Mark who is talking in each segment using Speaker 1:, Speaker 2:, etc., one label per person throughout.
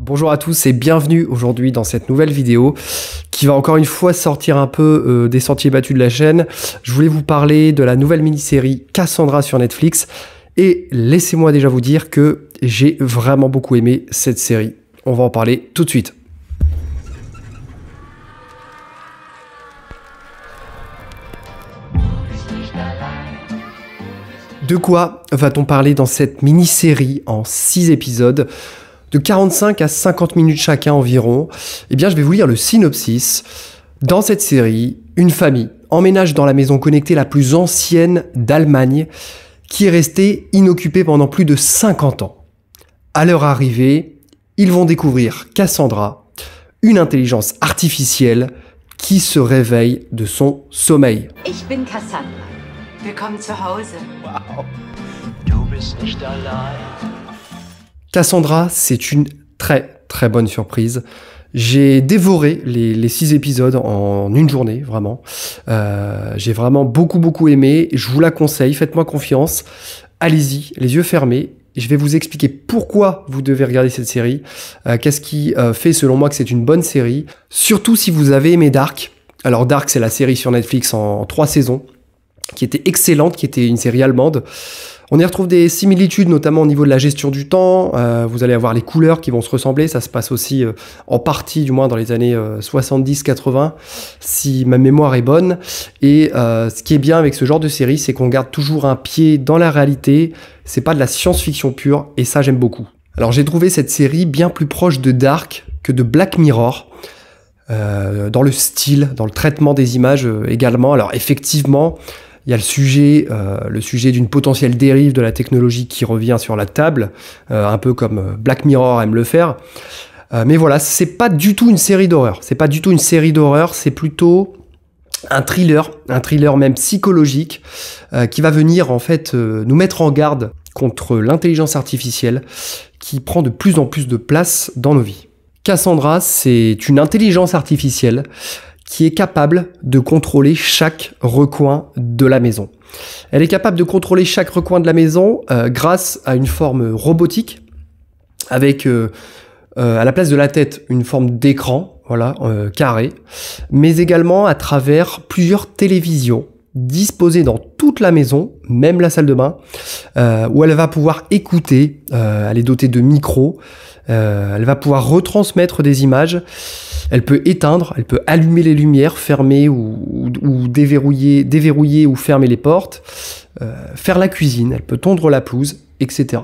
Speaker 1: Bonjour à tous et bienvenue aujourd'hui dans cette nouvelle vidéo qui va encore une fois sortir un peu des sentiers battus de la chaîne. Je voulais vous parler de la nouvelle mini-série Cassandra sur Netflix et laissez-moi déjà vous dire que j'ai vraiment beaucoup aimé cette série. On va en parler tout de suite. De quoi va-t-on parler dans cette mini-série en 6 épisodes de 45 à 50 minutes chacun environ? Eh bien, je vais vous lire le synopsis. Dans cette série, une famille emménage dans la maison connectée la plus ancienne d'Allemagne qui est restée inoccupée pendant plus de 50 ans. À leur arrivée, ils vont découvrir Cassandra, une intelligence artificielle qui se réveille de son sommeil.
Speaker 2: Ich bin Cassandra. Willkommen zu Hause.
Speaker 3: Wow. Du bist nicht allein.
Speaker 1: Cassandra, c'est une très bonne surprise. J'ai dévoré les 6 épisodes en une journée, vraiment. J'ai vraiment beaucoup aimé. Je vous la conseille, faites-moi confiance. Allez-y, les yeux fermés. Je vais vous expliquer pourquoi vous devez regarder cette série. Qu'est-ce qui fait selon moi que c'est une bonne série. Surtout si vous avez aimé Dark. Alors Dark, c'est la série sur Netflix en 3 saisons, qui était excellente, qui était une série allemande. On y retrouve des similitudes, notamment au niveau de la gestion du temps. Vous allez avoir les couleurs qui vont se ressembler. Ça se passe aussi en partie, du moins dans les années 70-80, si ma mémoire est bonne. Et ce qui est bien avec ce genre de série, c'est qu'on garde toujours un pied dans la réalité. C'est pas de la science-fiction pure, et ça, j'aime beaucoup. Alors, j'ai trouvé cette série bien plus proche de Dark que de Black Mirror. Dans le style, dans le traitement des images également. Alors, effectivement, il y a le sujet d'une potentielle dérive de la technologie qui revient sur la table, un peu comme Black Mirror aime le faire. Mais voilà, c'est pas du tout une série d'horreur. C'est pas du tout une série d'horreur, c'est plutôt un thriller même psychologique, qui va venir en fait nous mettre en garde contre l'intelligence artificielle qui prend de plus en plus de place dans nos vies. Cassandra, c'est une intelligence artificielle qui est capable de contrôler chaque recoin de la maison. Elle est capable de contrôler chaque recoin de la maison grâce à une forme robotique, avec à la place de la tête une forme d'écran, voilà, carré, mais également à travers plusieurs télévisions disposées dans toute la maison, même la salle de bain, où elle va pouvoir écouter, elle est dotée de micros, elle va pouvoir retransmettre des images. Elle peut éteindre, elle peut allumer les lumières, fermer ou déverrouiller ou fermer les portes, faire la cuisine, elle peut tondre la pelouse, etc.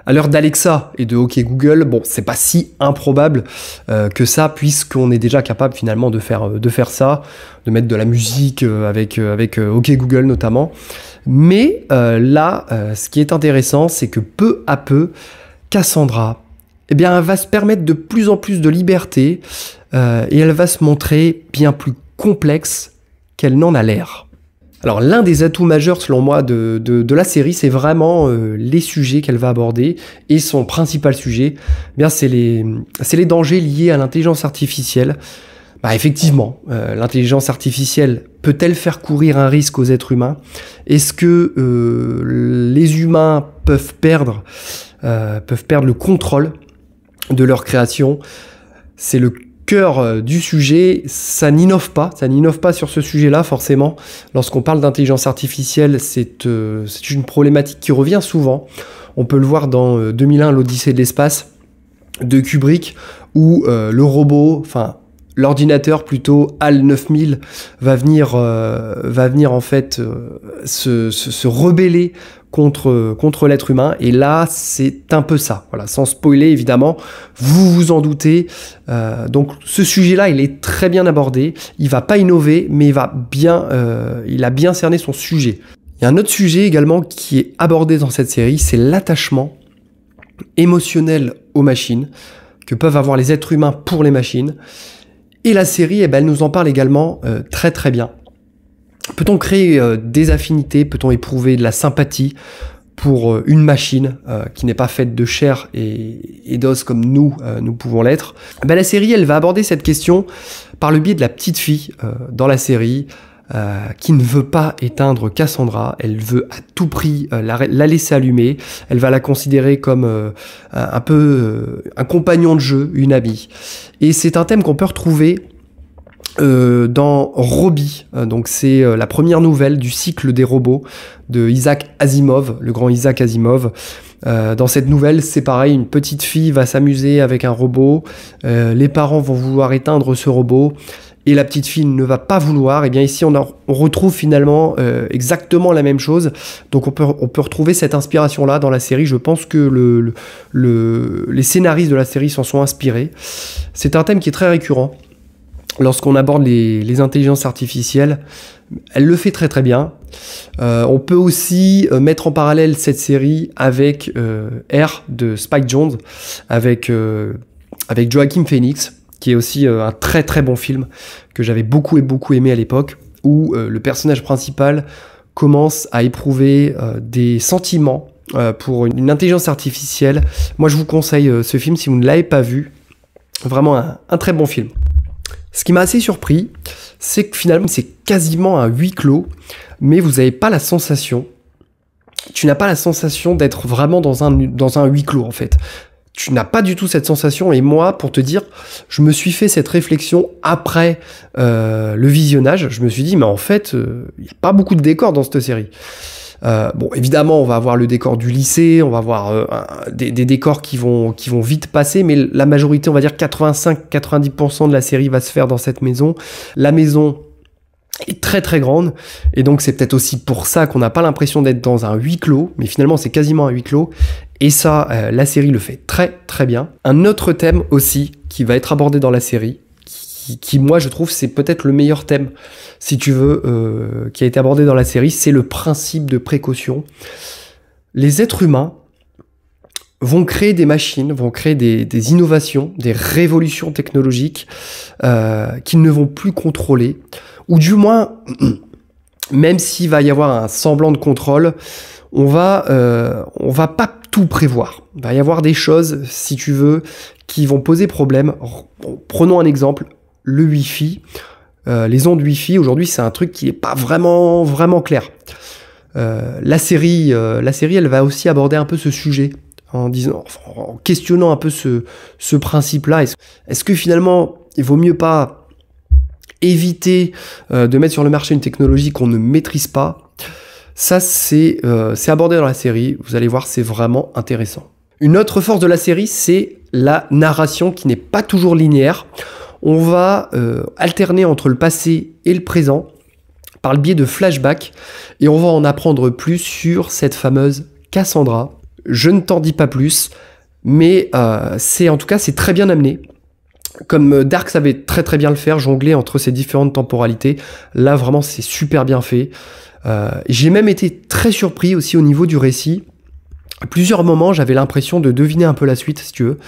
Speaker 1: À l'heure d'Alexa et de OK Google, bon, c'est pas si improbable que ça, puisqu'on est déjà capable finalement de faire ça, de mettre de la musique avec OK Google notamment. Mais là, ce qui est intéressant, c'est que peu à peu, Cassandra, eh bien, elle va se permettre de plus en plus de liberté et elle va se montrer bien plus complexe qu'elle n'en a l'air. Alors, l'un des atouts majeurs, selon moi, de la série, c'est vraiment les sujets qu'elle va aborder. Et son principal sujet, eh bien, c'est les dangers liés à l'intelligence artificielle. Bah, effectivement, l'intelligence artificielle peut-elle faire courir un risque aux êtres humains? Est-ce que les humains peuvent perdre le contrôle de leur création? C'est le cœur du sujet. Ça n'innove pas sur ce sujet-là forcément. Lorsqu'on parle d'intelligence artificielle, c'est une problématique qui revient souvent. On peut le voir dans 2001, l'Odyssée de l'espace de Kubrick, où le robot, enfin l'ordinateur plutôt, HAL 9000, va venir en fait se rebeller contre l'être humain. Et là, c'est un peu ça. Voilà, sans spoiler, évidemment, vous vous en doutez. Donc, ce sujet-là, il est très bien abordé. Il va pas innover, mais il a bien cerné son sujet. Il y a un autre sujet également qui est abordé dans cette série, c'est l'attachement émotionnel aux machines que peuvent avoir les êtres humains pour les machines. Et la série, elle nous en parle également très bien. Peut-on créer des affinités? Peut-on éprouver de la sympathie pour une machine qui n'est pas faite de chair et d'os comme nous pouvons l'être? La série, elle va aborder cette question par le biais de la petite fille dans la série, qui ne veut pas éteindre Cassandra. Elle veut à tout prix la laisser allumer. Elle va la considérer comme un peu un compagnon de jeu, une amie. Et c'est un thème qu'on peut retrouver dans Robbie. Donc c'est la première nouvelle du cycle des robots de Isaac Asimov, le grand Isaac Asimov. Dans cette nouvelle, c'est pareil, une petite fille va s'amuser avec un robot, les parents vont vouloir éteindre ce robot, et la petite fille ne va pas vouloir. Et bien ici, on retrouve finalement exactement la même chose. Donc on peut retrouver cette inspiration-là dans la série. Je pense que les scénaristes de la série s'en sont inspirés. C'est un thème qui est très récurrent. Lorsqu'on aborde les intelligences artificielles, elle le fait très très bien. On peut aussi mettre en parallèle cette série avec R de Spike Jonze, avec Joaquin Phoenix, qui est aussi un très très bon film que j'avais beaucoup aimé à l'époque, où le personnage principal commence à éprouver des sentiments pour une intelligence artificielle. Moi je vous conseille ce film si vous ne l'avez pas vu. Vraiment un très bon film. Ce qui m'a assez surpris, c'est que finalement c'est quasiment un huis clos, mais vous n'avez pas la sensation, tu n'as pas la sensation d'être vraiment dans un huis clos en fait. Tu n'as pas du tout cette sensation, et moi, pour te dire, je me suis fait cette réflexion après le visionnage. Je me suis dit, mais en fait, il n'y a pas beaucoup de décors dans cette série. Bon, évidemment, on va avoir le décor du lycée, on va avoir des décors qui vont vite passer, mais la majorité, on va dire 85-90% de la série va se faire dans cette maison. La maison est très très grande, et donc c'est peut-être aussi pour ça qu'on n'a pas l'impression d'être dans un huis clos, mais finalement c'est quasiment un huis clos, et ça, la série le fait très très bien. Un autre thème aussi qui va être abordé dans la série, qui moi je trouve c'est peut-être le meilleur thème, si tu veux, qui a été abordé dans la série, c'est le principe de précaution. Les êtres humains vont créer des machines, vont créer des innovations, des révolutions technologiques qu'ils ne vont plus contrôler, ou du moins, même s'il va y avoir un semblant de contrôle, on va pas tout prévoir. Il va y avoir des choses, si tu veux, qui vont poser problème. Prenons un exemple, le Wi-Fi. Les ondes Wi-Fi, aujourd'hui, c'est un truc qui n'est pas vraiment clair. La série, elle va aussi aborder un peu ce sujet, en questionnant un peu ce principe-là. Est-ce que finalement, il vaut mieux pas éviter de mettre sur le marché une technologie qu'on ne maîtrise pas? Ça, c'est abordé dans la série. Vous allez voir, c'est vraiment intéressant. Une autre force de la série, c'est la narration qui n'est pas toujours linéaire. On va alterner entre le passé et le présent par le biais de flashbacks, et on va en apprendre plus sur cette fameuse Cassandra. Je ne t'en dis pas plus, mais en tout cas, c'est très bien amené. Comme Dark savait très très bien le faire, jongler entre ces différentes temporalités, là vraiment c'est super bien fait. J'ai même été très surpris aussi au niveau du récit. À plusieurs moments, j'avais l'impression de deviner un peu la suite, si tu veux.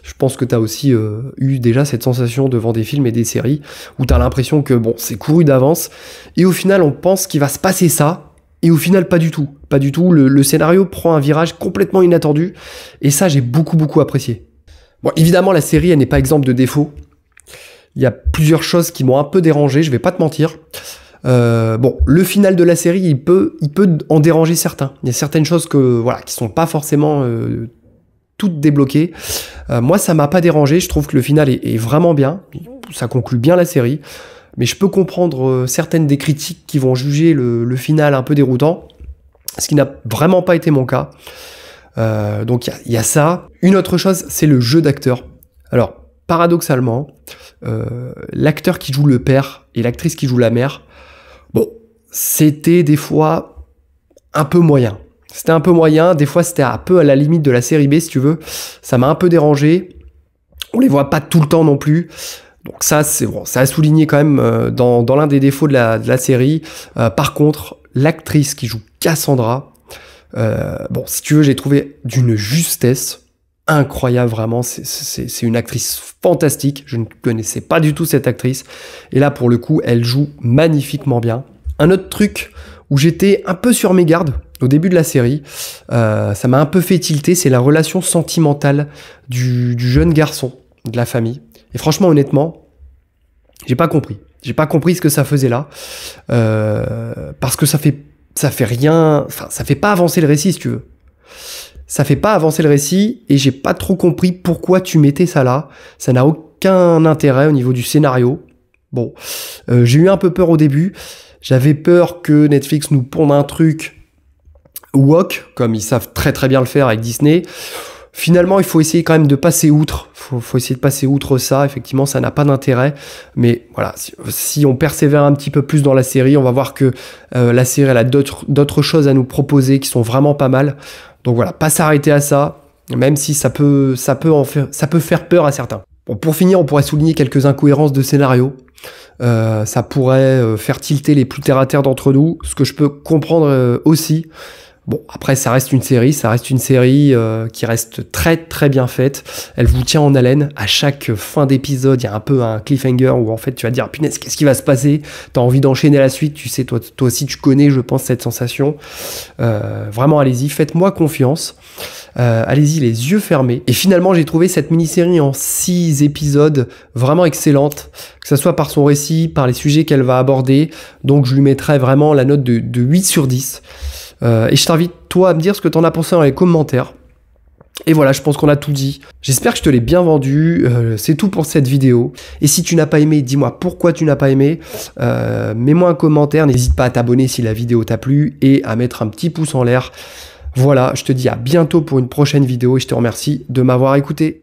Speaker 1: Je pense que tu as aussi eu déjà cette sensation devant des films et des séries, où tu as l'impression que bon, c'est couru d'avance, et au final on pense qu'il va se passer ça, et au final pas du tout. Pas du tout, le scénario prend un virage complètement inattendu, et ça j'ai beaucoup apprécié. Bon, évidemment, la série, elle n'est pas exempte de défauts. Il y a plusieurs choses qui m'ont un peu dérangé, je vais pas te mentir. Bon, le final de la série, il peut en déranger certains. Il y a certaines choses qui sont pas forcément toutes débloquées. Moi, ça m'a pas dérangé. Je trouve que le final est vraiment bien. Ça conclut bien la série. Mais je peux comprendre certaines des critiques qui vont juger le final un peu déroutant, ce qui n'a vraiment pas été mon cas. Donc il y a ça. Une autre chose, c'est le jeu d'acteur. Alors, paradoxalement, l'acteur qui joue le père et l'actrice qui joue la mère, bon, c'était des fois un peu moyen. C'était un peu moyen, des fois c'était un peu à la limite de la série B, si tu veux. Ça m'a un peu dérangé. On les voit pas tout le temps non plus. Donc ça, c'est bon, ça a souligné quand même dans l'un des défauts de la série. Par contre, l'actrice qui joue Cassandra, bon, si tu veux, j'ai trouvé d'une justesse incroyable, vraiment. C'est une actrice fantastique. Je ne connaissais pas du tout cette actrice. Et là, pour le coup, elle joue magnifiquement bien. Un autre truc où j'étais un peu sur mes gardes au début de la série, ça m'a un peu fait tilter, c'est la relation sentimentale du jeune garçon de la famille. Et franchement, honnêtement, j'ai pas compris. J'ai pas compris ce que ça faisait là. Parce que ça fait rien, enfin, ça fait pas avancer le récit, si tu veux. Ça fait pas avancer le récit, et j'ai pas trop compris pourquoi tu mettais ça là. Ça n'a aucun intérêt au niveau du scénario. Bon, j'ai eu un peu peur au début. J'avais peur que Netflix nous ponde un truc woke, comme ils savent très très bien le faire avec Disney. Finalement, il faut essayer quand même de passer outre. Faut essayer de passer outre ça. Effectivement, ça n'a pas d'intérêt. Mais voilà, si on persévère un petit peu plus dans la série, on va voir que la série elle a d'autres choses à nous proposer qui sont vraiment pas mal. Donc voilà, pas s'arrêter à ça, même si ça peut faire peur à certains. Bon, pour finir, on pourrait souligner quelques incohérences de scénario. Ça pourrait faire tilter les plus terre-à-terre d'entre nous, ce que je peux comprendre aussi. Bon, après, ça reste une série qui reste très très bien faite. Elle vous tient en haleine. À chaque fin d'épisode, il y a un peu un cliffhanger où en fait tu vas dire, punaise, qu'est-ce qui va se passer? T'as envie d'enchaîner la suite, tu sais, toi aussi tu connais, je pense, cette sensation. Vraiment, allez-y, faites-moi confiance. Allez-y les yeux fermés. Et finalement, j'ai trouvé cette mini-série en 6 épisodes vraiment excellente, que ce soit par son récit, par les sujets qu'elle va aborder. Donc je lui mettrai vraiment la note de 8 sur 10. Et je t'invite, toi, à me dire ce que t'en as pensé dans les commentaires. Et voilà, je pense qu'on a tout dit. J'espère que je te l'ai bien vendu. C'est tout pour cette vidéo. Et si tu n'as pas aimé, dis-moi pourquoi tu n'as pas aimé. Mets-moi un commentaire. N'hésite pas à t'abonner si la vidéo t'a plu et à mettre un petit pouce en l'air. Voilà, je te dis à bientôt pour une prochaine vidéo et je te remercie de m'avoir écouté.